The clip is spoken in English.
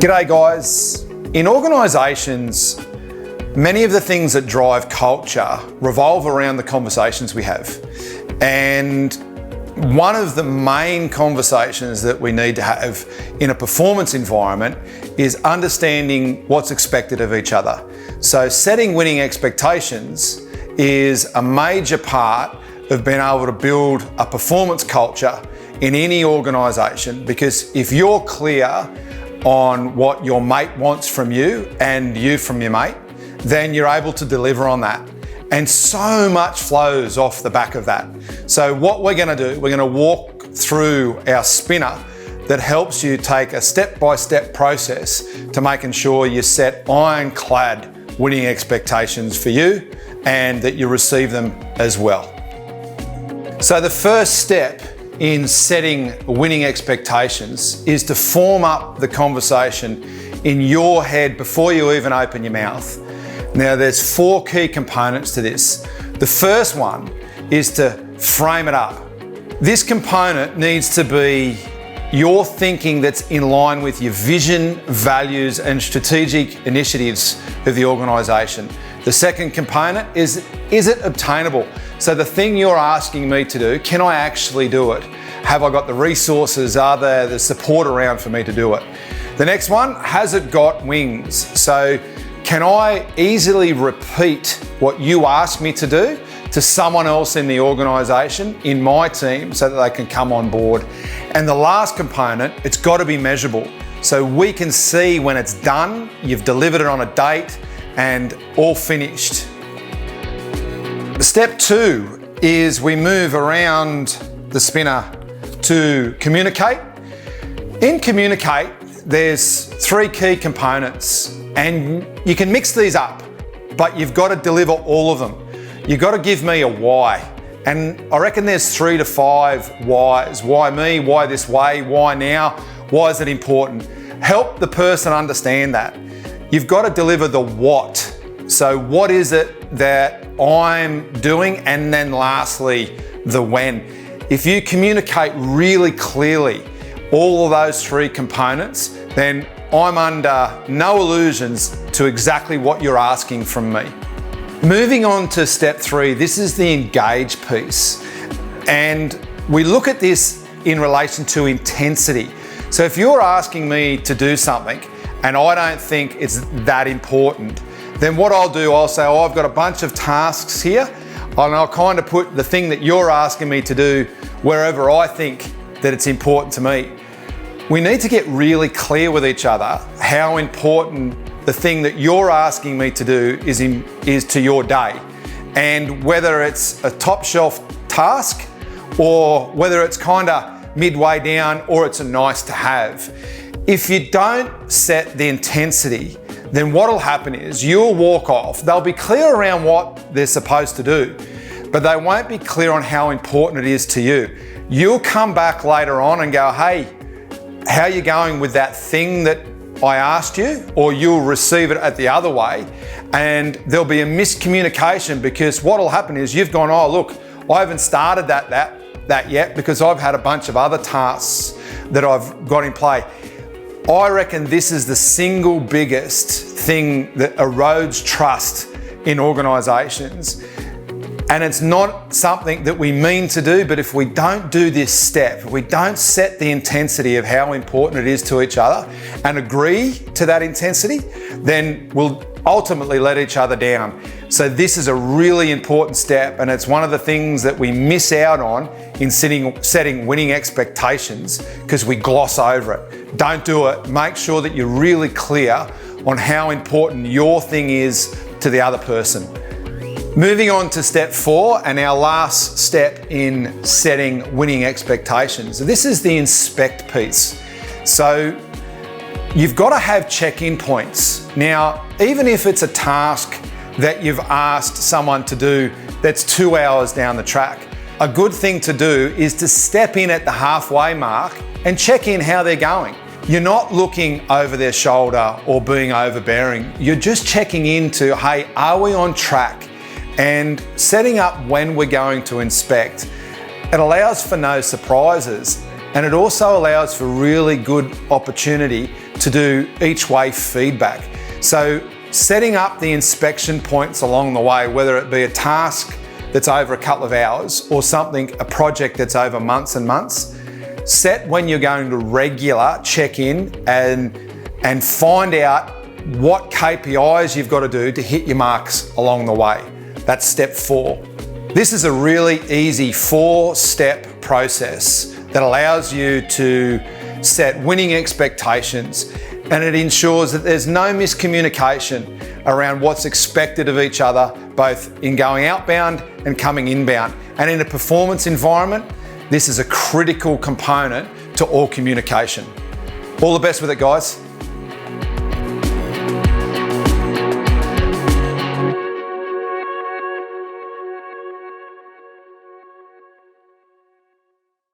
G'day guys. In organisations, many of the things that drive culture revolve around the conversations we have. And one of the main conversations that we need to have in a performance environment is understanding what's expected of each other. So setting winning expectations is a major part of being able to build a performance culture in any organisation, because if you're clear on what your mate wants from you and you from your mate, then you're able to deliver on that. And so much flows off the back of that. So what we're going to do, we're going to walk through our spinner that helps you take a step-by-step process to making sure you set ironclad winning expectations for you and that you receive them as well. So the first step in setting winning expectations is to form up the conversation in your head before you even open your mouth. Now there's 4 key components to this. The first one is to frame it up. This component needs to be your thinking that's in line with your vision, values, and strategic initiatives of the organisation. The second component is it obtainable? So the thing you're asking me to do, can I actually do it? Have I got the resources? Are there the support around for me to do it? The next one, has it got wings? So can I easily repeat what you ask me to do to someone else in the organisation, in my team, so that they can come on board? And the last component, it's got to be measurable. So we can see when it's done, you've delivered it on a date and all finished. Step 2 is we move around the spinner to communicate. In communicate, there's 3 key components, and you can mix these up, but you've got to deliver all of them. You've got to give me a why. And I reckon there's 3 to 5 whys. Why me? Why this way? Why now? Why is it important? Help the person understand that. You've got to deliver the what. So what is it that I'm doing? And then lastly, the when. If you communicate really clearly all of those 3 components, then I'm under no illusions to exactly what you're asking from me. Moving on to step 3, this is the engage piece. And we look at this in relation to intensity. So if you're asking me to do something and I don't think it's that important, then what I'll do, I'll say, oh, I've got a bunch of tasks here, and I'll kind of put the thing that you're asking me to do wherever I think that it's important to me. We need to get really clear with each other how important the thing that you're asking me to do is to your day, and whether it's a top shelf task or whether it's kind of midway down or it's a nice to have. If you don't set the intensity, then what'll happen is you'll walk off. They'll be clear around what they're supposed to do, but they won't be clear on how important it is to you. You'll come back later on and go, hey, how are you going with that thing that I asked you? Or you'll receive it at the other way, and there'll be a miscommunication, because what'll happen is you've gone, oh look, I haven't started that yet because I've had a bunch of other tasks that I've got in play. I reckon this is the single biggest thing that erodes trust in organisations. And it's not something that we mean to do, but if we don't do this step, if we don't set the intensity of how important it is to each other and agree to that intensity, then we'll ultimately let each other down. So this is a really important step, and it's one of the things that we miss out on in setting winning expectations, because we gloss over it. Don't do it. Make sure that you're really clear on how important your thing is to the other person. Moving on to step 4, and our last step in setting winning expectations. This is the inspect piece. So you've got to have check-in points. Now, even if it's a task that you've asked someone to do that's 2 hours down the track, a good thing to do is to step in at the halfway mark and check in how they're going. You're not looking over their shoulder or being overbearing. You're just checking into, hey, are we on track? And setting up when we're going to inspect. It allows for no surprises, and it also allows for really good opportunity to do each way feedback. So setting up the inspection points along the way, whether it be a task that's over a couple of hours or a project that's over months and months, set when you're going to regular check in and find out what KPIs you've got to do to hit your marks along the way. That's step 4. This is a really easy 4-step process that allows you to set winning expectations, and it ensures that there's no miscommunication around what's expected of each other, both in going outbound and coming inbound. And in a performance environment, this is a critical component to all communication. All the best with it, guys.